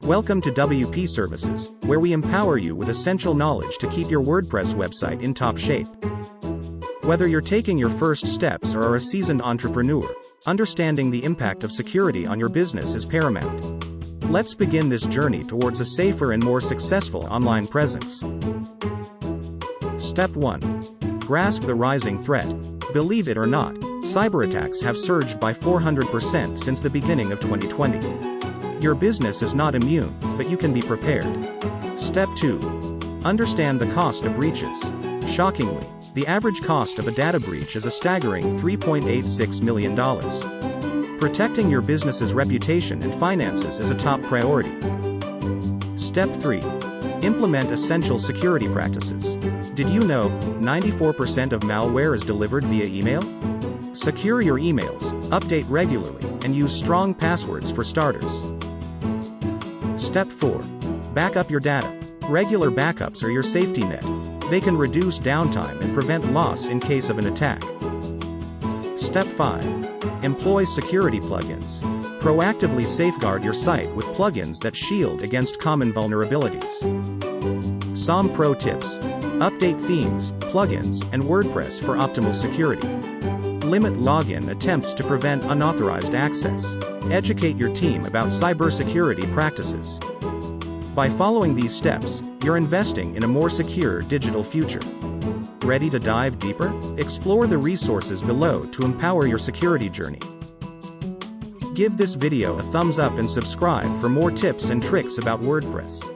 Welcome to WP Services, where we empower you with essential knowledge to keep your WordPress website in top shape. Whether you're taking your first steps or are a seasoned entrepreneur, understanding the impact of security on your business is paramount. Let's begin this journey towards a safer and more successful online presence. Step 1. Grasp the rising threat. Believe it or not, cyberattacks have surged by 400% since the beginning of 2020. Your business is not immune, but you can be prepared. Step 2. Understand the cost of breaches. Shockingly, the average cost of a data breach is a staggering $3.86 million. Protecting your business's reputation and finances is a top priority. Step 3. Implement essential security practices. Did you know 94% of malware is delivered via email? Secure your emails, update regularly, and use strong passwords for starters. Step 4. Back up your data. Regular backups are your safety net. They can reduce downtime and prevent loss in case of an attack. Step 5. Employ security plugins. Proactively safeguard your site with plugins that shield against common vulnerabilities. Some pro tips. Update themes, plugins, and WordPress for optimal security. Limit login attempts to prevent unauthorized access. Educate your team about cybersecurity practices. By following these steps, you're investing in a more secure digital future. Ready to dive deeper? Explore the resources below to empower your security journey. Give this video a thumbs up and subscribe for more tips and tricks about WordPress.